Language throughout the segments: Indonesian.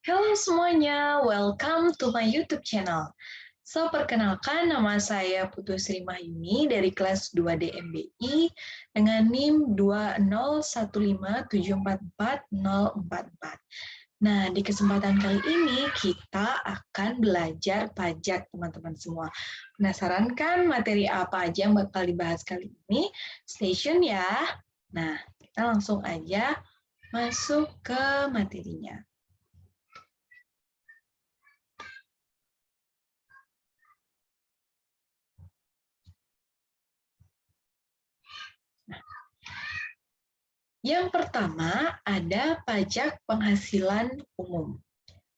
Halo semuanya, welcome to my YouTube channel. So, perkenalkan nama saya Putu Sri Mahyuni dari kelas 2D MBI dengan NIM 20157444044. Nah, di kesempatan kali ini kita akan belajar pajak, teman-teman semua. Penasaran kan materi apa aja yang bakal dibahas kali ini? Stay tune ya. Nah, kita langsung aja masuk ke materinya. Yang pertama ada pajak penghasilan umum.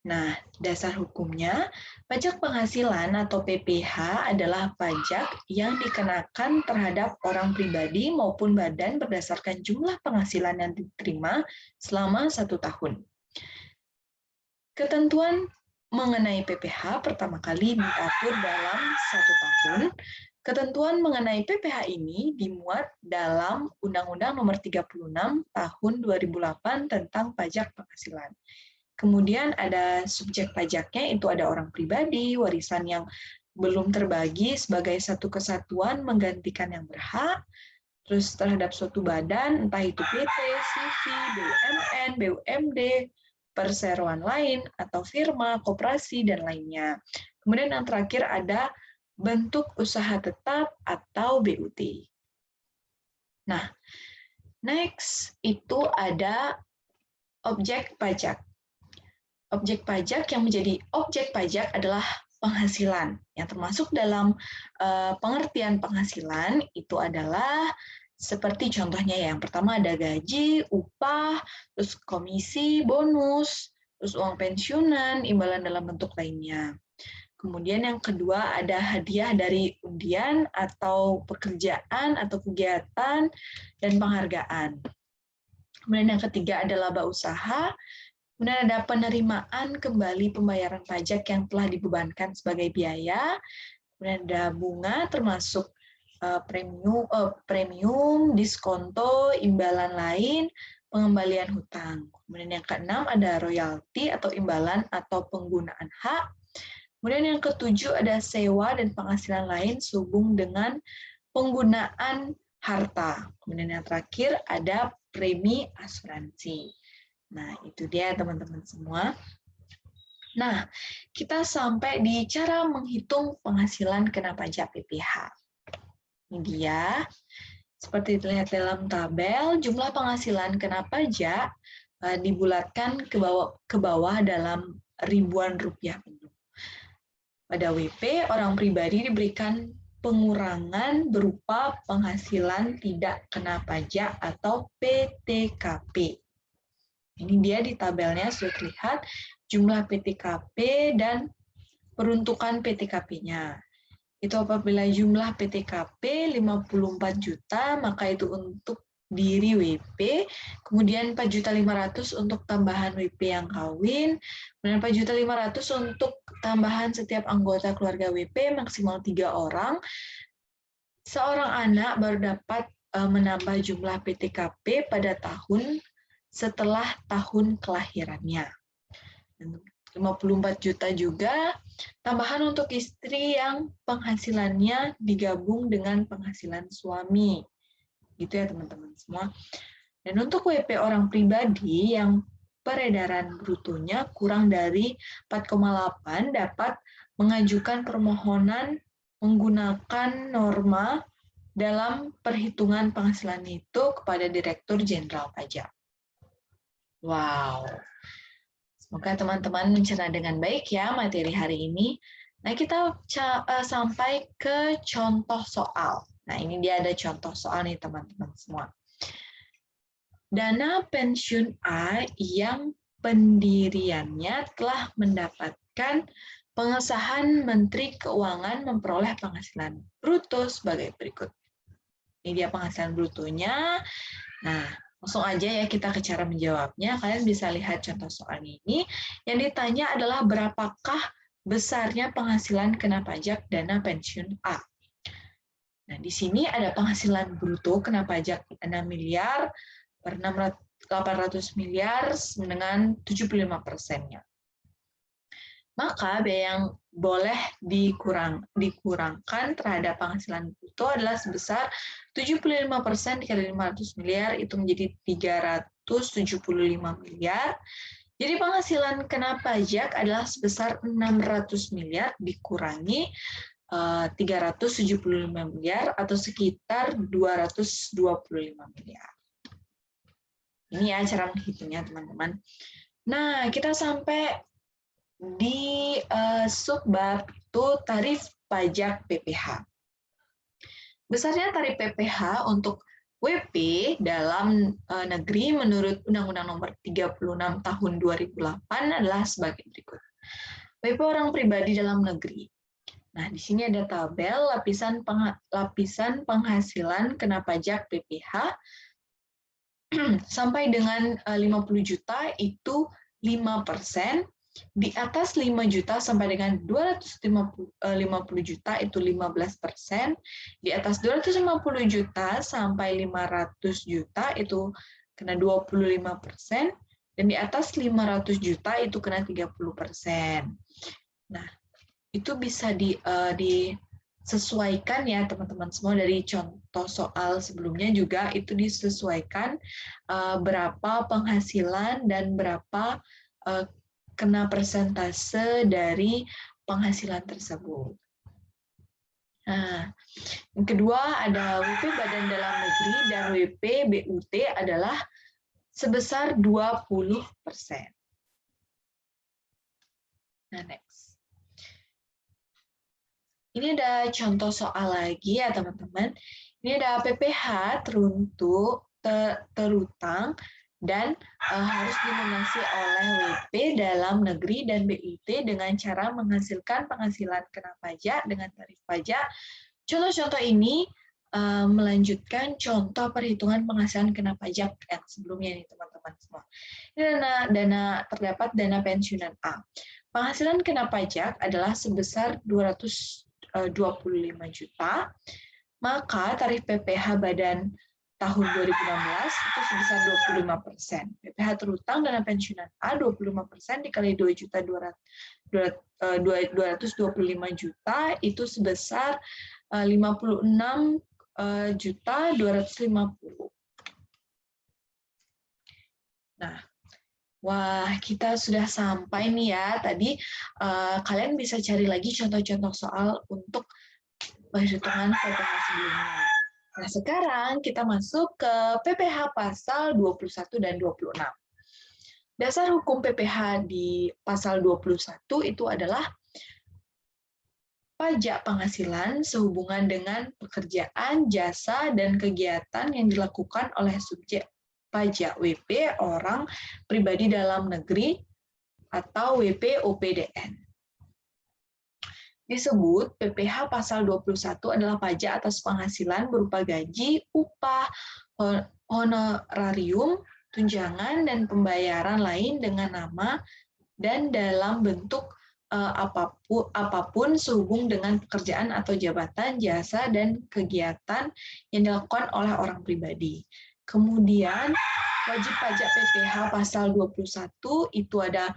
Nah, dasar hukumnya, pajak penghasilan atau PPH adalah pajak yang dikenakan terhadap orang pribadi maupun badan berdasarkan jumlah penghasilan yang diterima selama 1 tahun. Ketentuan mengenai PPH pertama kali diatur dalam 1 tahun. Ketentuan mengenai PPH ini dimuat dalam Undang-Undang Nomor 36 Tahun 2008 tentang Pajak Penghasilan. Kemudian ada subjek pajaknya, itu ada orang pribadi, warisan yang belum terbagi sebagai satu kesatuan menggantikan yang berhak, terus terhadap suatu badan, entah itu PT, CV, BUMN, BUMD, perseroan lain, atau firma, koperasi, dan lainnya. Kemudian yang terakhir ada bentuk usaha tetap atau BUT. Nah, next itu ada objek pajak. Objek pajak yang menjadi objek pajak adalah penghasilan. Yang termasuk dalam pengertian penghasilan itu adalah seperti contohnya yang pertama ada gaji, upah, terus komisi, bonus, terus uang pensiunan, imbalan dalam bentuk lainnya. Kemudian yang kedua ada hadiah dari undian atau pekerjaan atau kegiatan dan penghargaan. Kemudian yang ketiga ada laba usaha. Kemudian ada penerimaan kembali pembayaran pajak yang telah dibebankan sebagai biaya. Kemudian ada bunga termasuk premium, diskonto, imbalan lain, pengembalian hutang. Kemudian yang keenam ada royalti atau imbalan atau penggunaan hak. Kemudian yang ketujuh ada sewa dan penghasilan lain sehubung dengan penggunaan harta. Kemudian yang terakhir ada premi asuransi. Nah, itu dia teman-teman semua. Nah, kita sampai di cara menghitung penghasilan kena pajak PPH. Ini dia. Seperti terlihat dalam tabel, jumlah penghasilan kena pajak dibulatkan ke bawah dalam ribuan rupiah penuh. Pada WP, orang pribadi diberikan pengurangan berupa penghasilan tidak kena pajak atau PTKP. Ini dia di tabelnya sudah terlihat jumlah PTKP dan peruntukan PTKP-nya. Itu apabila jumlah PTKP 54 juta, maka itu untuk diri WP, kemudian 4.500.000 untuk tambahan WP yang kawin, kemudian 4.500.000 untuk tambahan setiap anggota keluarga WP maksimal 3 orang. Seorang anak baru dapat menambah jumlah PTKP pada tahun setelah tahun kelahirannya. 54 juta juga tambahan untuk istri yang penghasilannya digabung dengan penghasilan suami. Gitu ya teman-teman semua. Dan untuk WP orang pribadi yang peredaran brutonya kurang dari 4,8 dapat mengajukan permohonan menggunakan norma dalam perhitungan penghasilan itu kepada Direktur Jenderal Pajak. Wow. Semoga teman-teman mencerna dengan baik ya materi hari ini. Nah, kita sampai ke contoh soal. Nah, ini dia ada contoh soal nih teman-teman semua. Dana pensiun A yang pendiriannya telah mendapatkan pengesahan Menteri Keuangan memperoleh penghasilan bruto sebagai berikut. Ini dia penghasilan brutonya. Nah, langsung aja ya kita ke cara menjawabnya. Kalian bisa lihat contoh soalnya ini. Yang ditanya adalah berapakah besarnya penghasilan kena pajak dana pensiun A. Nah, di sini ada penghasilan bruto kena pajak 6 miliar per 800 miliar dengan 75%-nya. Maka biaya yang boleh dikurangkan terhadap penghasilan bruto adalah sebesar 75% dikali 500 miliar, itu menjadi 375 miliar. Jadi penghasilan kena pajak adalah sebesar 600 miliar dikurangi 375 miliar atau sekitar 225 miliar. Ini ya cara menghitungnya, teman-teman. Nah, kita sampai di subbab itu tarif pajak PPh. Besarnya tarif PPh untuk WP dalam negeri menurut Undang-Undang Nomor 36 Tahun 2008 adalah sebagai berikut. WP orang pribadi dalam negeri. Nah, di sini ada tabel lapisan penghasilan kena pajak PPh sampai dengan 50 juta itu 5%, di atas 5 juta sampai dengan 250 juta itu 15%, di atas 250 juta sampai 500 juta itu kena 25%, dan di atas 500 juta itu kena 30%. Nah, itu bisa disesuaikan ya teman-teman semua, dari contoh soal sebelumnya juga itu disesuaikan berapa penghasilan dan berapa kena persentase dari penghasilan tersebut. Nah, yang kedua ada WP Badan Dalam Negeri dan WP BUT adalah sebesar 20%. Nah, next. Ini ada contoh soal lagi ya teman-teman. Ini ada PPh terutang dan harus dilunasi oleh WP dalam negeri dan BUT dengan cara menghasilkan penghasilan kena pajak dengan tarif pajak. Contoh-contoh ini melanjutkan contoh perhitungan penghasilan kena pajak yang sebelumnya nih teman-teman semua. Ini terdapat dana pensiunan A. Penghasilan kena pajak adalah sebesar 225 juta, maka tarif PPh badan tahun 2016 itu sebesar 25%. PPh terutang dana pensiunan A 25% dikali 225 juta itu sebesar 56.250. Nah, wah, kita sudah sampai nih ya. Tadi kalian bisa cari lagi contoh-contoh soal untuk perhitungan PPh sebelumnya. Nah, sekarang kita masuk ke PPh pasal 21 dan 26. Dasar hukum PPh di pasal 21 itu adalah pajak penghasilan sehubungan dengan pekerjaan, jasa, dan kegiatan yang dilakukan oleh subjek pajak WP orang pribadi dalam negeri atau WP OPDN. Disebut PPh pasal 21 adalah pajak atas penghasilan berupa gaji, upah, honorarium, tunjangan, dan pembayaran lain dengan nama dan dalam bentuk apapun sehubung dengan pekerjaan atau jabatan, jasa, dan kegiatan yang dilakukan oleh orang pribadi. Kemudian wajib pajak PPh pasal 21 itu ada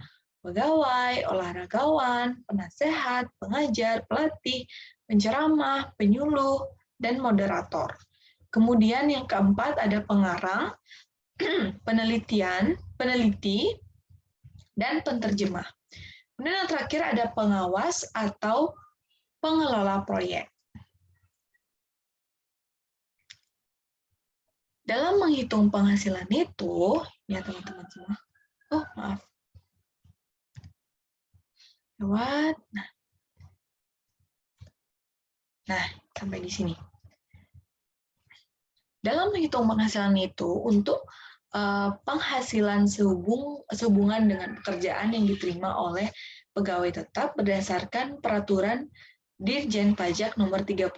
pegawai, olahragawan, penasehat, pengajar, pelatih, penceramah, penyuluh, dan moderator. Kemudian yang keempat ada pengarang, peneliti, dan penterjemah. Kemudian yang terakhir ada pengawas atau pengelola proyek. Dalam menghitung penghasilan itu, ya teman-teman semua. Oh, maaf. Lewat. Nah, sampai di sini. Dalam menghitung penghasilan itu, untuk penghasilan sehubungan dengan pekerjaan yang diterima oleh pegawai tetap berdasarkan peraturan Dirjen Pajak Nomor 31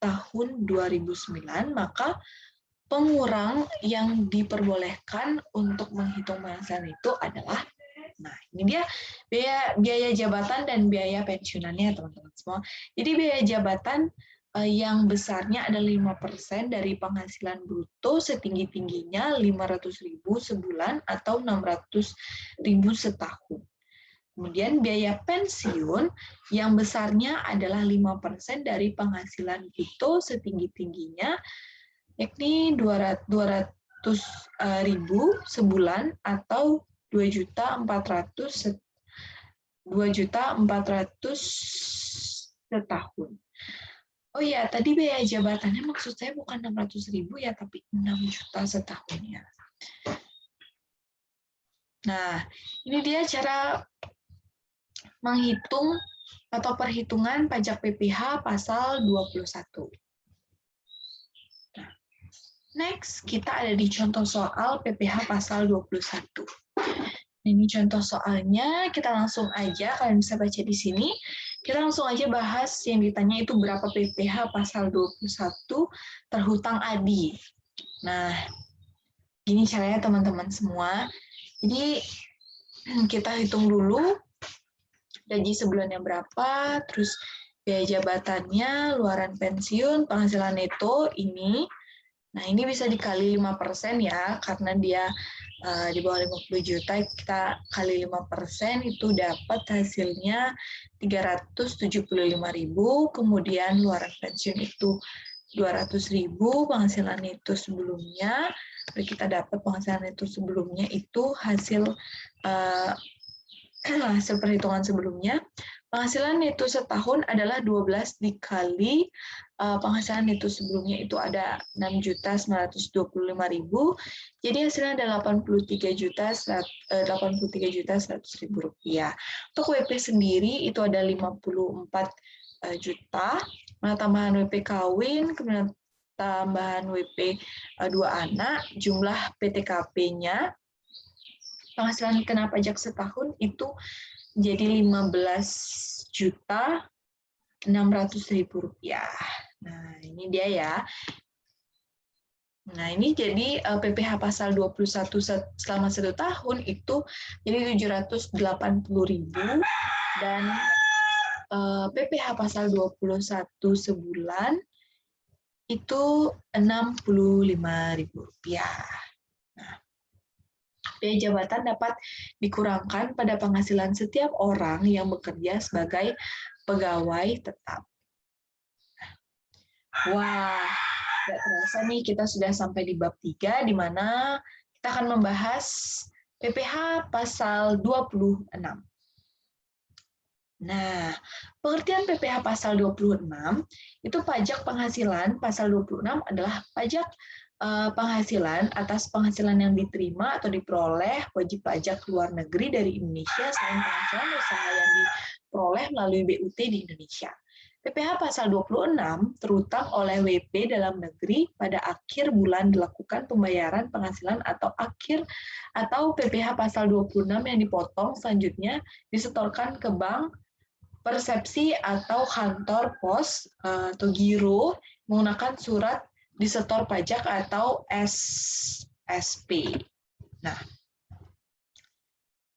Tahun 2009, maka pengurang yang diperbolehkan untuk menghitung penghasilan itu adalah, nah ini dia biaya jabatan dan biaya pensiunannya teman-teman semua. Jadi biaya jabatan yang besarnya ada 5% dari penghasilan bruto setinggi-tingginya 500.000 sebulan atau 600.000 setahun. Kemudian biaya pensiun yang besarnya adalah 5% dari penghasilan bruto setinggi-tingginya, yakni 200.000 sebulan atau 2.400.000 setahun. Oh ya, tadi biaya jabatannya maksud saya bukan 600.000 ya, tapi 6 juta setahunnya. Nah, ini dia cara menghitung atau perhitungan pajak PPh pasal 21. Nah, next, kita ada di contoh soal PPh pasal 21. Ini contoh soalnya, kita langsung aja, kalian bisa baca di sini. Kita langsung aja bahas yang ditanya itu berapa PPh pasal 21 terhutang adi. Nah, gini caranya teman-teman semua. Jadi, kita hitung dulu gaji sebulannya berapa, terus biaya jabatannya, luaran pensiun, penghasilan neto ini. Nah, ini bisa dikali 5% ya, karena dia di bawah 50 juta, kita kali 5%, itu dapat hasilnya 375.000, kemudian luaran pensiun itu 200.000, penghasilan neto sebelumnya, kita dapat penghasilan neto sebelumnya itu hasil perhitungan sebelumnya, penghasilan neto setahun adalah 12 dikali penghasilan neto sebelumnya itu ada 6.925.000, jadi hasilnya ada 83.100.000 rupiah. Untuk WP sendiri itu ada 54 juta, tambahan WP kawin, kemudian tambahan WP 2 anak, jumlah PTKP-nya, penghasilan kena pajak setahun itu jadi 15.600.000 rupiah. Nah, ini dia ya. Nah, ini jadi PPh pasal 21 selama 1 tahun itu jadi 780.000 dan PPh pasal 21 sebulan itu 65.000 rupiah. Nah, biaya jabatan dapat dikurangkan pada penghasilan setiap orang yang bekerja sebagai pegawai tetap. Wah, nggak terasa nih kita sudah sampai di bab 3, di mana kita akan membahas PPh pasal 26. Nah, pengertian PPh pasal 26 itu pajak penghasilan pasal 26 adalah pajak penghasilan atas penghasilan yang diterima atau diperoleh wajib pajak luar negeri dari Indonesia selain penghasilan usaha yang diperoleh melalui BUT di Indonesia. PPh pasal 26 terutang oleh WP dalam negeri pada akhir bulan dilakukan pembayaran penghasilan atau PPh pasal 26 yang dipotong selanjutnya disetorkan ke bank, persepsi atau kantor pos atau giro menggunakan surat disetor pajak atau SSP. Nah,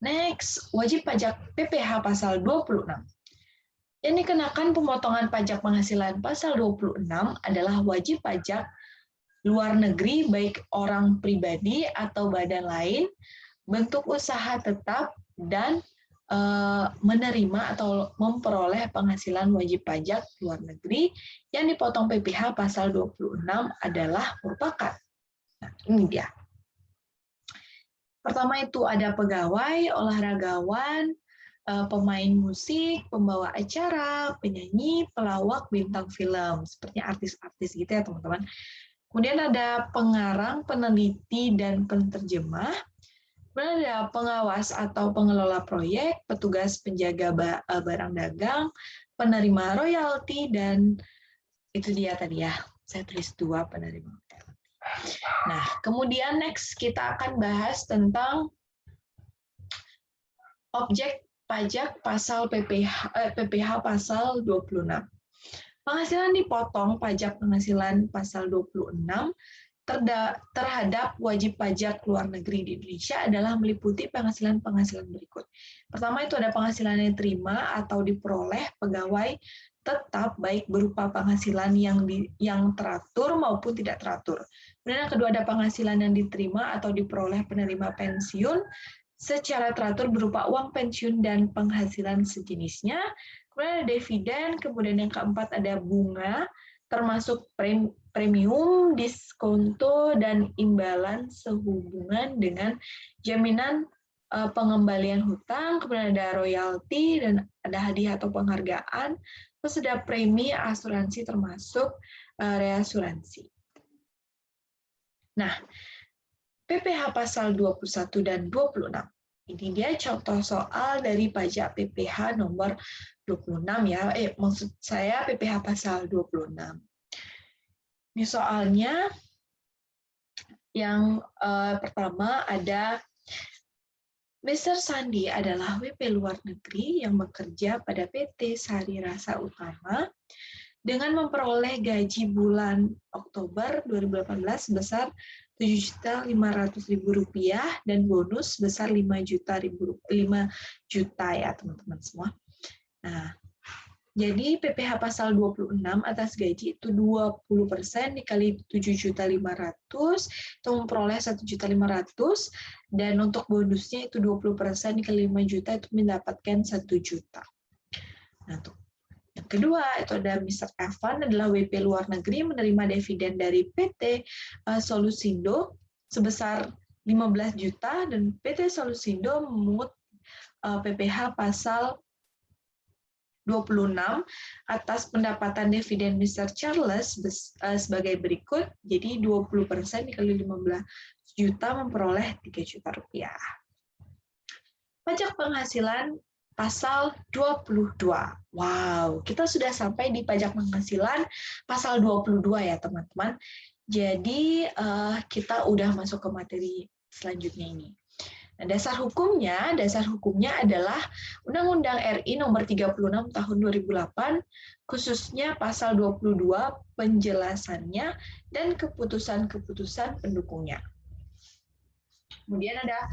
next, wajib pajak PPh pasal 26. Yang dikenakan pemotongan pajak penghasilan pasal 26 adalah wajib pajak luar negeri baik orang pribadi atau badan lain, bentuk usaha tetap, dan menerima atau memperoleh penghasilan wajib pajak luar negeri yang dipotong PPh pasal 26 adalah merupakan. Nah, ini dia. Pertama itu ada pegawai, olahragawan, pemain musik, pembawa acara, penyanyi, pelawak, bintang film, seperti artis-artis gitu ya teman-teman. Kemudian ada pengarang, peneliti, dan penterjemah. Kemudian ada pengawas atau pengelola proyek, petugas penjaga barang dagang, penerima royalti, dan itu dia tadi ya, saya tulis 2 penerima royalti. Nah, kemudian next kita akan bahas tentang objek pajak pasal PPh pasal 26. Penghasilan dipotong pajak penghasilan pasal 26 terhadap wajib pajak luar negeri di Indonesia adalah meliputi penghasilan-penghasilan berikut. Pertama itu ada penghasilan yang diterima atau diperoleh pegawai tetap baik berupa penghasilan yang teratur maupun tidak teratur. Kemudian yang kedua ada penghasilan yang diterima atau diperoleh penerima pensiun secara teratur berupa uang pensiun dan penghasilan sejenisnya. Kemudian ada dividen, kemudian yang keempat ada bunga, termasuk premium, diskonto, dan imbalan sehubungan dengan jaminan pengembalian hutang, kemudian ada royalti, dan ada hadiah atau penghargaan, terus ada premi asuransi termasuk reasuransi. Nah, PPh pasal 21 dan 26. Ini dia contoh soal dari pajak PPh nomor 26 ya. Maksud saya PPh pasal 26. Ini soalnya yang pertama ada Mr. Sandi adalah WP luar negeri yang bekerja pada PT Sari Rasa Utama dengan memperoleh gaji bulan Oktober 2018 sebesar Rp7.500.000 dan bonus sebesar 5 juta ya teman-teman semua. Nah, jadi PPh pasal 26 atas gaji itu 20% dikali 7.500.000 itu memperoleh 1.500.000 dan untuk bonusnya itu 20% dikali 5 juta itu mendapatkan 1 juta. Nah, untuk yang kedua, itu ada Mr. Evan adalah WP luar negeri menerima dividen dari PT Solusindo sebesar 15 juta dan PT Solusindo memungut PPh pasal 26 atas pendapatan dividen Mr. Charles sebagai berikut. Jadi 20% dikali 15 juta memperoleh 3 juta rupiah. Pajak penghasilan pasal 22. Wow, kita sudah sampai di pajak penghasilan pasal 22 ya teman-teman. Jadi kita udah masuk ke materi selanjutnya ini. Nah, dasar hukumnya adalah Undang-Undang RI Nomor 36 Tahun 2008, khususnya pasal 22 penjelasannya dan keputusan-keputusan pendukungnya. Kemudian ada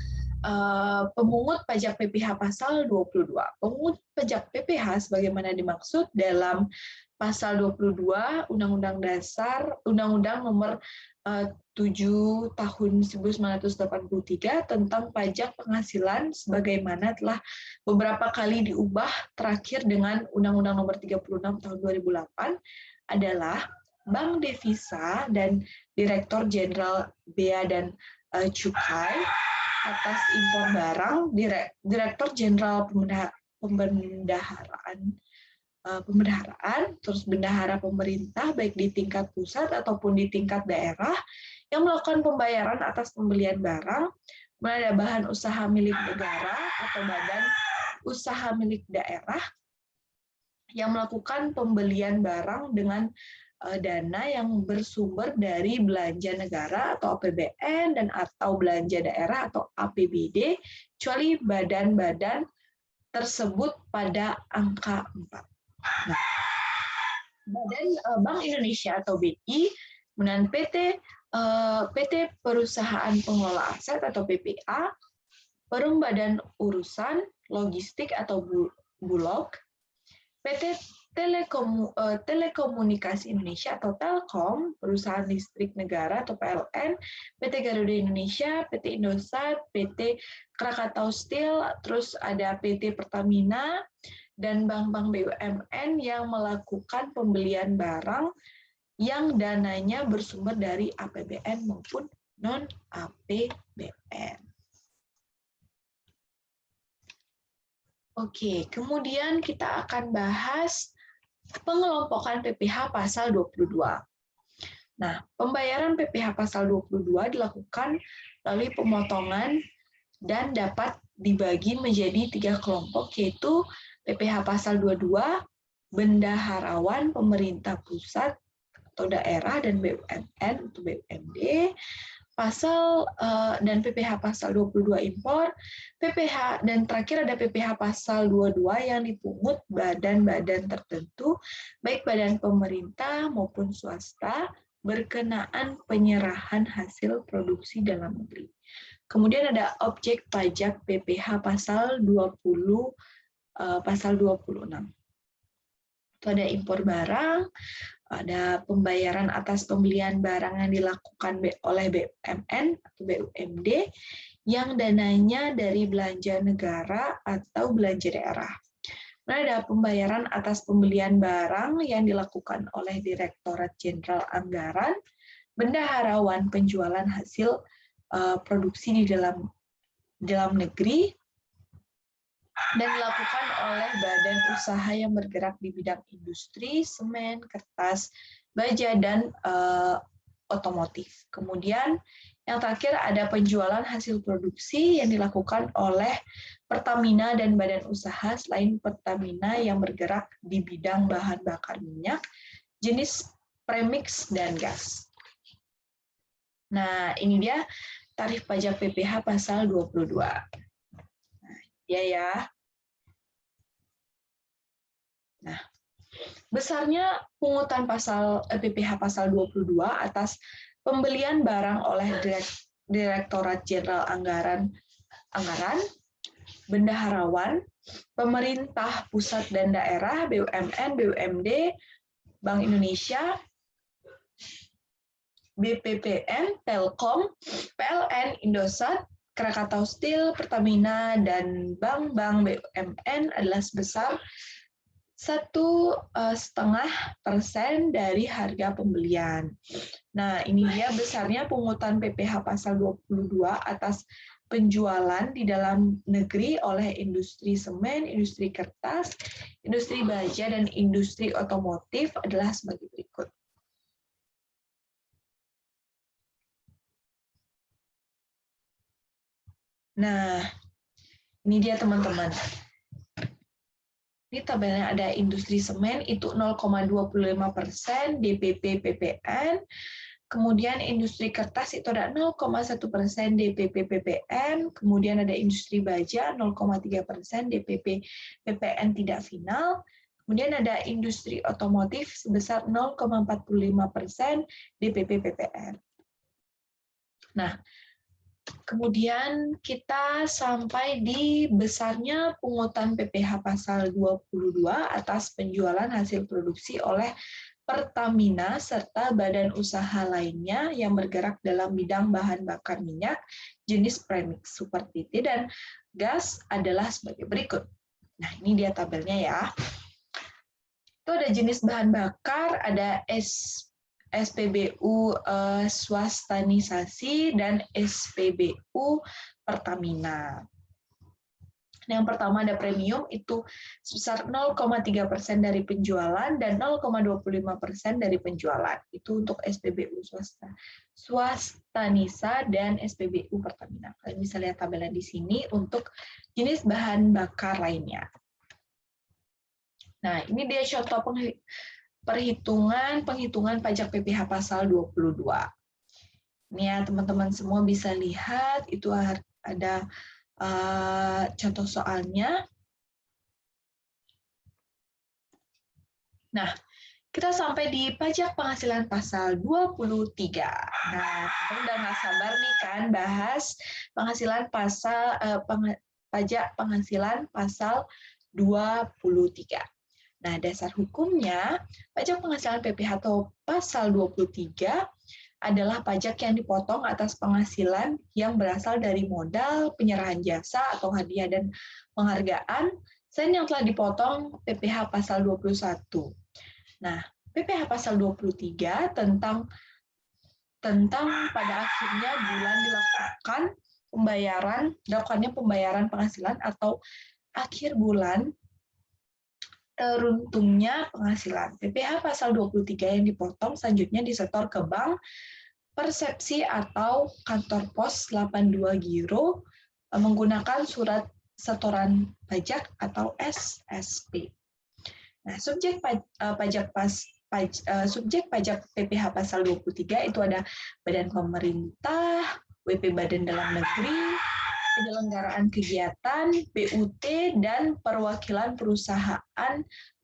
pemungut pajak PPh pasal 22. Pemungut pajak PPh sebagaimana dimaksud dalam pasal 22 Undang-Undang Dasar Undang-Undang Nomor 7 Tahun 1983 tentang pajak penghasilan sebagaimana telah beberapa kali diubah terakhir dengan Undang-Undang Nomor 36 Tahun 2008 adalah Bank Devisa dan Direktur Jenderal Bea dan Cukai atas impor barang, Direktur Jenderal Pembendaharaan, terus bendahara pemerintah baik di tingkat pusat ataupun di tingkat daerah yang melakukan pembayaran atas pembelian barang, kemudian ada bahan usaha milik negara atau badan usaha milik daerah yang melakukan pembelian barang dengan dana yang bersumber dari belanja negara atau APBN dan atau belanja daerah atau APBD, kecuali badan-badan tersebut pada angka 4. Nah, Badan Bank Indonesia atau BI, kemudian PT Perusahaan Pengelola Aset atau PPA, Perum Badan Urusan Logistik atau Bulog, PT Telekomunikasi Indonesia atau Telkom, Perusahaan Listrik Negara atau PLN, PT Garuda Indonesia, PT Indosat, PT Krakatau Steel, terus ada PT Pertamina, dan bank-bank BUMN yang melakukan pembelian barang yang dananya bersumber dari APBN maupun non-APBN. Oke, kemudian kita akan bahas pengelompokan PPh pasal 22. Nah, pembayaran PPh pasal 22 dilakukan melalui pemotongan dan dapat dibagi menjadi 3 kelompok, yaitu PPh pasal 22, bendaharawan pemerintah pusat atau daerah dan BUMN atau BUMD, dan PPh pasal 22 impor, PPh dan terakhir ada PPh pasal 22 yang dipungut badan-badan tertentu, baik badan pemerintah maupun swasta, berkenaan penyerahan hasil produksi dalam negeri. Kemudian ada objek pajak PPh pasal 20 pasal 26. Itu ada impor barang, ada pembayaran atas pembelian barang yang dilakukan oleh BUMN atau BUMD, yang dananya dari belanja negara atau belanja daerah. Ada pembayaran atas pembelian barang yang dilakukan oleh Direktorat Jenderal Anggaran, bendaharawan penjualan hasil produksi di dalam negeri, dan dilakukan oleh badan usaha yang bergerak di bidang industri, semen, kertas, baja, dan otomotif. Kemudian yang terakhir ada penjualan hasil produksi yang dilakukan oleh Pertamina dan badan usaha selain Pertamina yang bergerak di bidang bahan bakar minyak, jenis premix, dan gas. Nah, ini dia tarif pajak PPh pasal 22. Ya. Nah, besarnya pungutan PPh pasal 22 atas pembelian barang oleh Direktorat Jenderal Anggaran, bendaharawan, pemerintah pusat dan daerah, BUMN, BUMD, Bank Indonesia, BPPN, Telkom, PLN, Indosat, Krakatau Steel, Pertamina, dan bank-bank BUMN adalah sebesar 1,5% dari harga pembelian. Nah, ini dia besarnya pungutan PPh pasal 22 atas penjualan di dalam negeri oleh industri semen, industri kertas, industri baja, dan industri otomotif adalah sebagai berikut. Nah, ini dia teman-teman. Ini tabelnya ada industri semen itu 0,25% DPP PPN, kemudian industri kertas itu ada 0,1% DPP PPN, kemudian ada industri baja 0,3% DPP PPN tidak final, kemudian ada industri otomotif sebesar 0,45% DPP PPN. Nah, kemudian kita sampai di besarnya pungutan PPh pasal 22 atas penjualan hasil produksi oleh Pertamina serta badan usaha lainnya yang bergerak dalam bidang bahan bakar minyak jenis premix, seperti T dan gas adalah sebagai berikut. Nah, ini dia tabelnya ya. Itu ada jenis bahan bakar, ada SPBU swastanisasi dan SPBU Pertamina. Yang pertama ada premium itu sebesar 0,3% dari penjualan dan 0,25% dari penjualan. Itu untuk SPBU Swastanisa dan SPBU Pertamina. Kalian bisa lihat tabelnya di sini untuk jenis bahan bakar lainnya. Nah, ini dia contoh penghitungan pajak PPh pasal 22. Ini ya teman-teman semua bisa lihat itu ada contoh soalnya. Nah, kita sampai di pajak penghasilan pasal 23. Nah, kita udah nggak sabar nih kan bahas penghasilan pajak penghasilan pasal 23. Nah, dasar hukumnya, pajak penghasilan PPh atau pasal 23 adalah pajak yang dipotong atas penghasilan yang berasal dari modal, penyerahan jasa, atau hadiah dan penghargaan, selain yang telah dipotong PPh pasal 21. Nah, PPh pasal 23 tentang pada akhirnya bulan dilakukannya pembayaran penghasilan atau akhir bulan teruntungnya penghasilan. PPh pasal 23 yang dipotong selanjutnya disetor ke bank, persepsi atau kantor pos 82 giro menggunakan surat setoran pajak atau SSP. Nah, subjek pajak PPh pasal 23 itu ada badan pemerintah, WP Badan Dalam Negeri, penyelenggaraan kegiatan, BUT, dan perwakilan perusahaan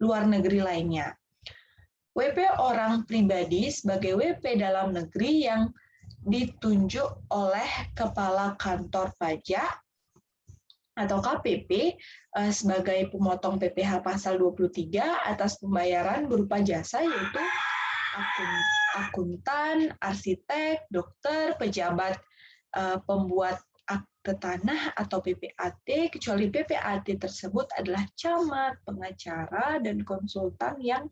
luar negeri lainnya. WP orang pribadi sebagai WP dalam negeri yang ditunjuk oleh Kepala Kantor Pajak atau KPP sebagai pemotong PPh pasal 23 atas pembayaran berupa jasa yaitu akuntan, arsitek, dokter, pejabat pembuat akte tanah atau PPAT, kecuali PPAT tersebut adalah camat, pengacara, dan konsultan yang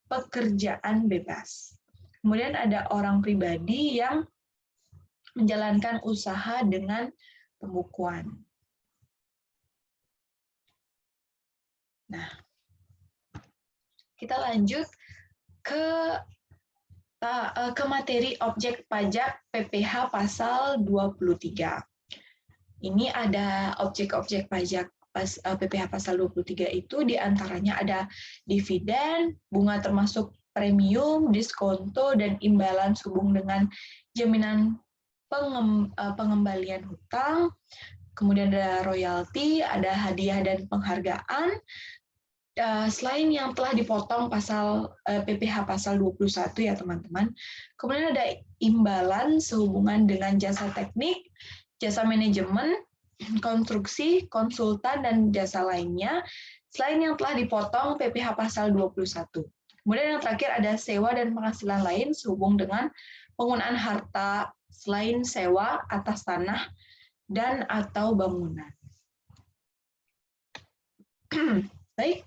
pekerjaan bebas. Kemudian ada orang pribadi yang menjalankan usaha dengan pembukuan. Nah, kita lanjut ke materi objek pajak PPh pasal 23. Ini ada objek-objek pajak PPh pasal 23 itu diantaranya ada dividen, bunga termasuk premium, diskonto, dan imbalan sehubung dengan jaminan pengembalian hutang. Kemudian ada royalti, ada hadiah dan penghargaan, selain yang telah dipotong pasal PPh pasal 21 ya teman-teman. Kemudian ada imbalan sehubungan dengan jasa teknik, jasa manajemen, konstruksi, konsultan, dan jasa lainnya, selain yang telah dipotong PPh pasal 21. Kemudian yang terakhir ada sewa dan penghasilan lain sehubung dengan penggunaan harta selain sewa atas tanah dan atau bangunan. Baik.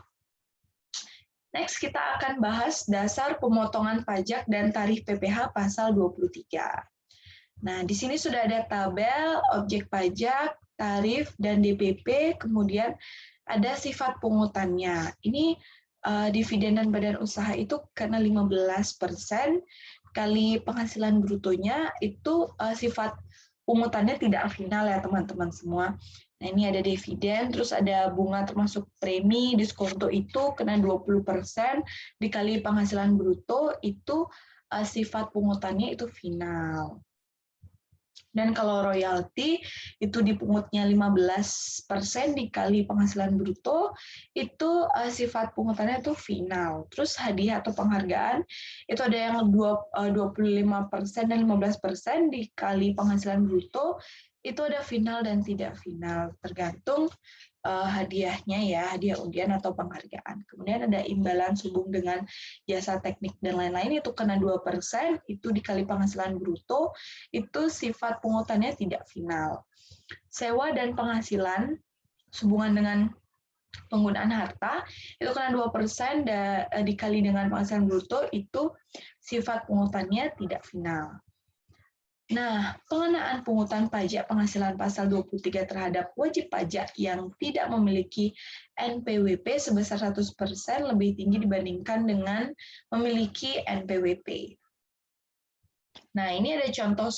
Next, kita akan bahas dasar pemotongan pajak dan tarif PPh pasal 23. Nah, di sini sudah ada tabel objek pajak, tarif, dan DPP, kemudian ada sifat pungutannya. Ini dividen dan badan usaha itu karena 15% kali penghasilan brutonya itu sifat pungutannya tidak final ya teman-teman semua. Nah, ini ada dividen, terus ada bunga termasuk premi, diskonto itu kena 20% dikali penghasilan bruto itu sifat pungutannya itu final. Dan kalau royalti itu dipungutnya 15% dikali penghasilan bruto, itu sifat pungutannya itu final. Terus hadiah atau penghargaan itu ada yang 25% dan 15% dikali penghasilan bruto, itu ada final dan tidak final, tergantung hadiahnya ya, hadiah undian atau penghargaan. Kemudian ada imbalan sehubung dengan jasa teknik dan lain-lain itu kena 2%, itu dikali penghasilan bruto, itu sifat pungutannya tidak final. Sewa dan penghasilan sehubungan dengan penggunaan harta itu kena 2% dikali dengan penghasilan bruto, itu sifat pungutannya tidak final. Nah, pengenaan pungutan pajak penghasilan pasal 23 terhadap wajib pajak yang tidak memiliki NPWP sebesar 100% lebih tinggi dibandingkan dengan memiliki NPWP. Nah, ini ada contoh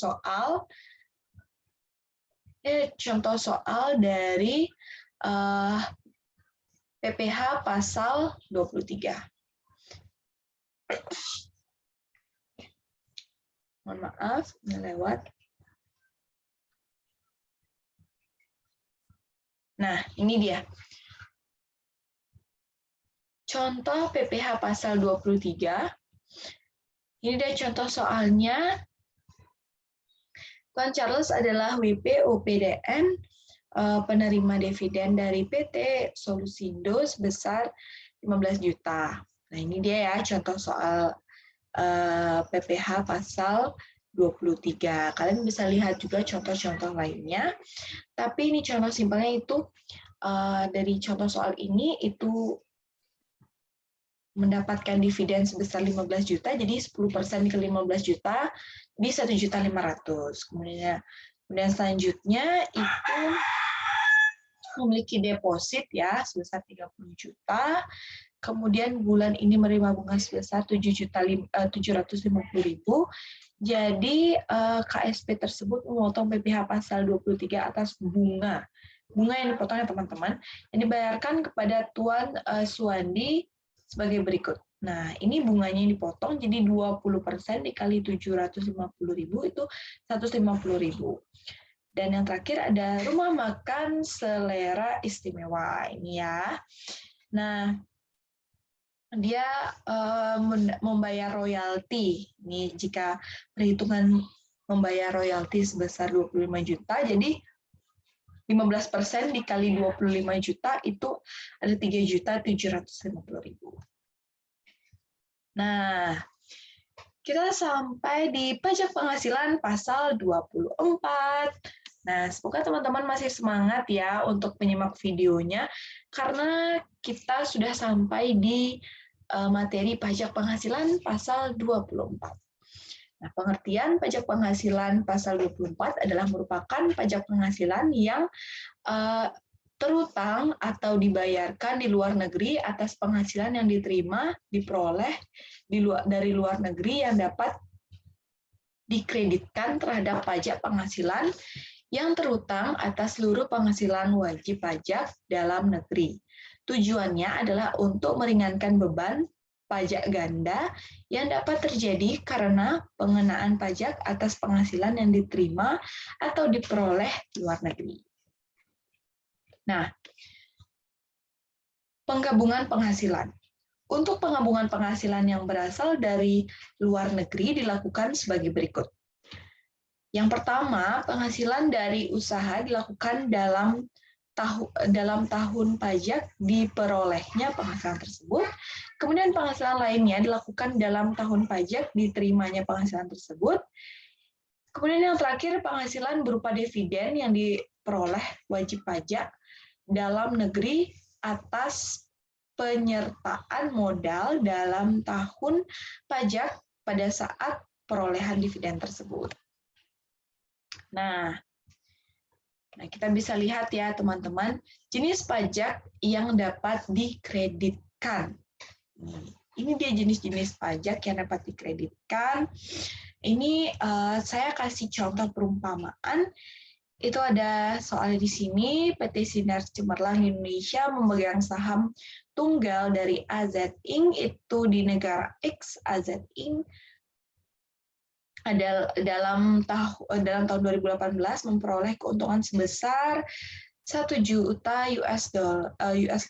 soal dari PPh pasal 23. Mohon maaf, ini lewat. Nah, ini dia. Contoh PPh pasal 23. Ini dia contoh soalnya. Tuan Charles adalah WP OPDN, penerima dividen dari PT Solusindo sebesar 15 juta. Nah, ini dia ya contoh soal PPh pasal 23. Kalian bisa lihat juga contoh-contoh lainnya. Tapi ini contoh simpelnya itu dari contoh soal ini itu mendapatkan dividen sebesar 15 juta, jadi 10% ke 15 juta di 1.500.000. Kemudian selanjutnya itu memiliki deposit ya sebesar 30 juta. Kemudian bulan ini menerima bunga sebesar 7.750.000. Jadi KSP tersebut memotong PPh pasal 23 atas bunga yang dipotong ya teman-teman, yang dibayarkan kepada Tuan Suwandi sebagai berikut. Nah, ini bunganya yang dipotong, jadi 20% dikali 750.000 itu 150.000. Dan yang terakhir ada rumah makan selera istimewa ini ya. Nah, dia membayar royalti. Ini jika perhitungan membayar royalti sebesar 25 juta, jadi 15% dikali 25 juta itu ada 3.750.000. Nah, kita sampai di pajak penghasilan pasal 24. Nah, semoga teman-teman masih semangat ya untuk menyimak videonya, karena kita sudah sampai di materi pajak penghasilan pasal 24. Nah, pengertian pajak penghasilan pasal 24 adalah merupakan pajak penghasilan yang terutang atau dibayarkan di luar negeri atas penghasilan yang diterima, diperoleh dari luar negeri yang dapat dikreditkan terhadap pajak penghasilan yang terutang atas seluruh penghasilan wajib pajak dalam negeri. Tujuannya adalah untuk meringankan beban pajak ganda yang dapat terjadi karena pengenaan pajak atas penghasilan yang diterima atau diperoleh di luar negeri. Nah, penggabungan penghasilan. Untuk penggabungan penghasilan yang berasal dari luar negeri dilakukan sebagai berikut. Yang pertama, penghasilan dari usaha dilakukan dalam tahun pajak diperolehnya penghasilan tersebut. Kemudian penghasilan lainnya dilakukan dalam tahun pajak diterimanya penghasilan tersebut. Kemudian yang terakhir, penghasilan berupa dividen yang diperoleh wajib pajak dalam negeri atas penyertaan modal dalam tahun pajak pada saat perolehan dividen tersebut. Nah, kita bisa lihat ya teman-teman, jenis pajak yang dapat dikreditkan. Ini dia jenis-jenis pajak yang dapat dikreditkan. Ini saya kasih contoh perumpamaan. Itu ada soalnya di sini, PT Sinar Cemerlang Indonesia memegang saham tunggal dari AZ Inc. itu di negara X. AZ Inc. dalam tahun 2018 memperoleh keuntungan sebesar 1 juta US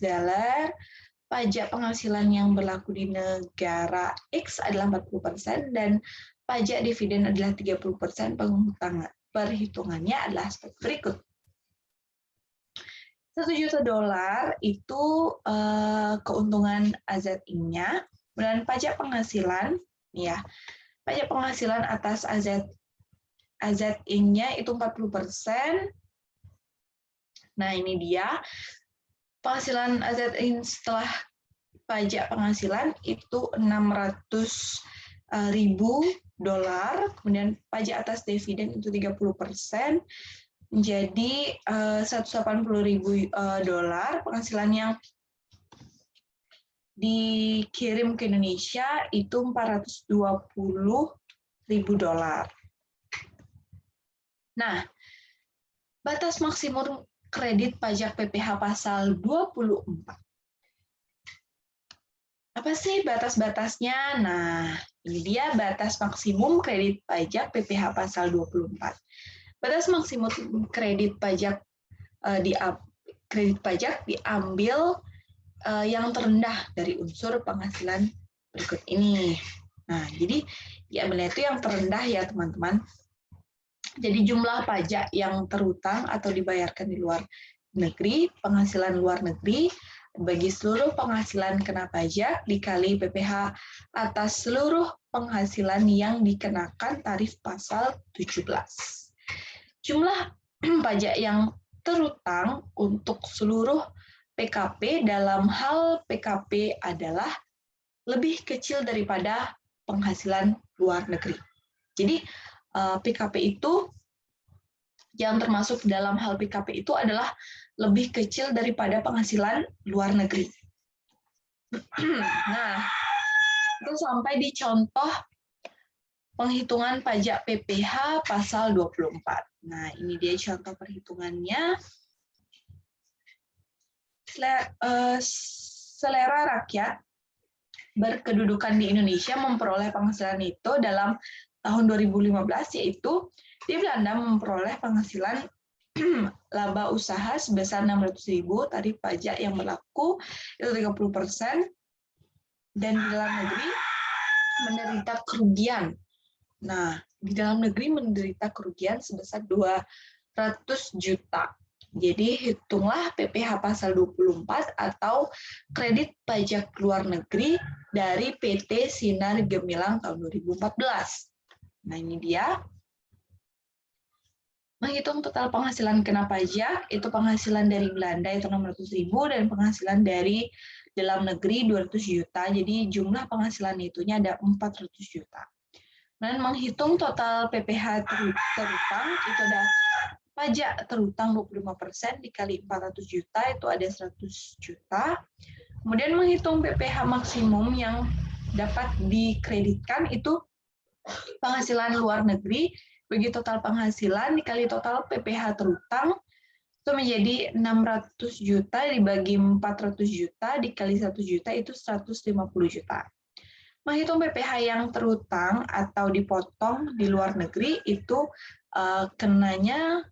dollar. Pajak penghasilan yang berlaku di negara X adalah 40% dan pajak dividen adalah 30%. Perhitungannya adalah seperti berikut. 1 juta dolar itu keuntungan AZ Inc.-nya, dan pajak penghasilan ya. Pajak penghasilan atas AZ Inc.-nya itu 40%. Nah, ini dia. Penghasilan AZ Inc. setelah pajak penghasilan itu 600.000 dolar. Kemudian pajak atas dividen itu 30%. Menjadi 180.000 dolar. Penghasilan yang dikirim ke Indonesia itu 420.000 dolar. Nah, batas maksimum kredit pajak PPh pasal 24. Apa sih batas-batasnya? Nah, ini dia batas maksimum kredit pajak PPh pasal 24. Batas maksimum kredit pajak diambil yang terendah dari unsur penghasilan berikut ini. Nah, jadi diambilnya itu yang terendah ya, teman-teman. Jadi jumlah pajak yang terutang atau dibayarkan di luar negeri, penghasilan luar negeri, bagi seluruh penghasilan kena pajak dikali PPh atas seluruh penghasilan yang dikenakan tarif pasal 17. Jumlah pajak yang terutang untuk seluruh PKP dalam hal PKP adalah lebih kecil daripada penghasilan luar negeri. Jadi PKP itu yang termasuk dalam hal PKP itu adalah lebih kecil daripada penghasilan luar negeri. Nah, itu sampai di contoh penghitungan pajak PPh pasal 24. Nah, ini dia contoh perhitungannya. Selera rakyat berkedudukan di Indonesia memperoleh penghasilan itu dalam tahun 2015, yaitu di Belanda memperoleh penghasilan laba usaha sebesar 600.000, tarif pajak yang berlaku itu 30%, dan di dalam negeri menderita kerugian. Nah, di dalam negeri menderita kerugian sebesar 200 juta. Jadi hitunglah PPh pasal 24 atau kredit pajak luar negeri dari PT Sinar Gemilang tahun 2014. Nah, ini dia. Menghitung total penghasilan kena pajak, itu penghasilan dari Belanda itu 600.000 dan penghasilan dari dalam negeri 200 juta. Jadi jumlah penghasilan itunya ada 400 juta. Dan menghitung total PPh terutang, itu ada pajak terutang 25% dikali 400 juta, itu ada 100 juta. Kemudian menghitung PPh maksimum yang dapat dikreditkan, itu penghasilan luar negeri, bagi total penghasilan dikali total PPh terutang, itu menjadi 600 juta dibagi 400 juta dikali 1 juta, itu 150 juta. Menghitung PPh yang terutang atau dipotong di luar negeri, itu kenanya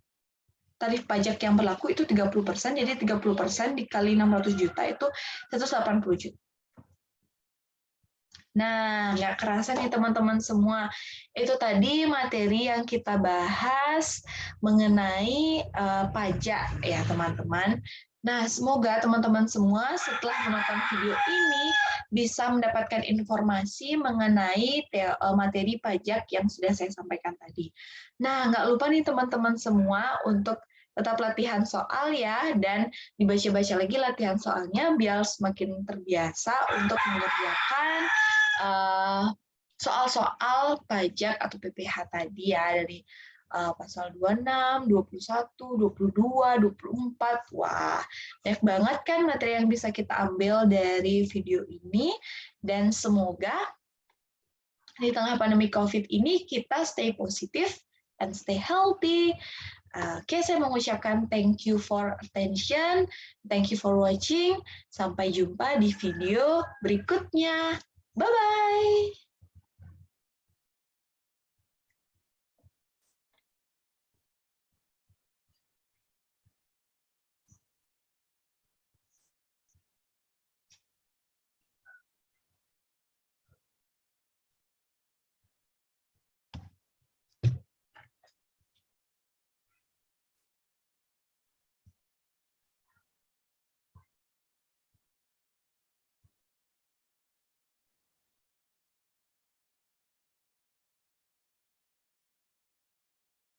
tarif pajak yang berlaku itu 30%, jadi 30% dikali 600 juta itu 180 juta. Nah, nggak kerasa nih teman-teman semua, itu tadi materi yang kita bahas mengenai pajak ya teman-teman. Nah, semoga teman-teman semua setelah menonton video ini bisa mendapatkan informasi mengenai materi pajak yang sudah saya sampaikan tadi. Nah, nggak lupa nih teman-teman semua untuk tetap latihan soal ya, dan dibaca-baca lagi latihan soalnya biar semakin terbiasa untuk mengerjakan soal-soal pajak atau PPh tadi ya, dari pasal 26, 21, 22, 24. Wah, banyak banget kan materi yang bisa kita ambil dari video ini, dan semoga di tengah pandemi COVID ini kita stay positif and stay healthy. Oke, saya mengucapkan thank you for attention, thank you for watching, sampai jumpa di video berikutnya. Bye-bye!